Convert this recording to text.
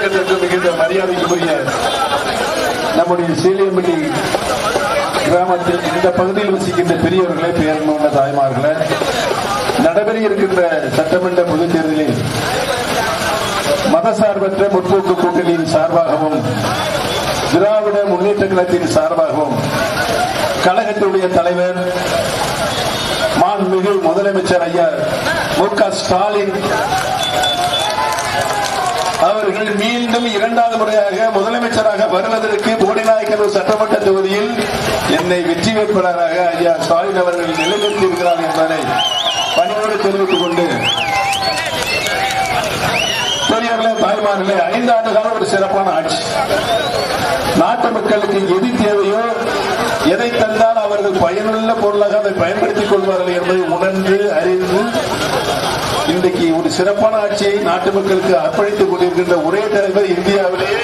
வணக்கத்திற்கு மிகுந்த மரியாதைக்குரிய நம்முடைய சீலியம்பட்டி கிராமத்தில் இந்த பகுதியில் வசிக்கின்ற பெரியவர்களே, பெயர்ந்த தாய்மார்களே, நடைபெற இருக்கின்ற சட்டமன்ற பொதுத் தேர்தலில் மதசார்பற்ற முற்போக்கு கூட்டணியின் சார்பாகவும் திராவிட முன்னேற்ற கழகத்தின் சார்பாகவும் கழகத்துடைய தலைவர் மாண்புமிகு முதலமைச்சர் ஐயா மு.க. ஸ்டாலின் அவர்கள் மீண்டும் இரண்டாவது முறையாக முதலமைச்சராக வருவதற்கு போடிநாயக்கனூர் சட்டமன்ற தொகுதியில் என்னை வெற்றி வேட்பாளராக ஐயா ஸ்டாலின் அவர்கள் நிலைநிறுத்தியிருக்கிறார் என்பதை பணியோடு தெரிவித்துக் கொண்டு, பெரியவர்களே, தாய்மார்களே, 5 ஆண்டு காலம் ஒரு சிறப்பான ஆட்சி. நாட்டு மக்களுக்கு எது தேவையோ, எதை தந்தால் அவர்கள் பயனுள்ள பொருளாக அதை பயன்படுத்திக் கொள்வார்கள் என்பதை உணர்ந்து அறிந்து இன்றைக்கு ஒரு சிறப்பான ஆட்சியை நாட்டு மக்களுக்கு அர்ப்பணித்துக் கொண்டிருக்கின்ற ஒரே தலைவர் இந்தியாவிலேயே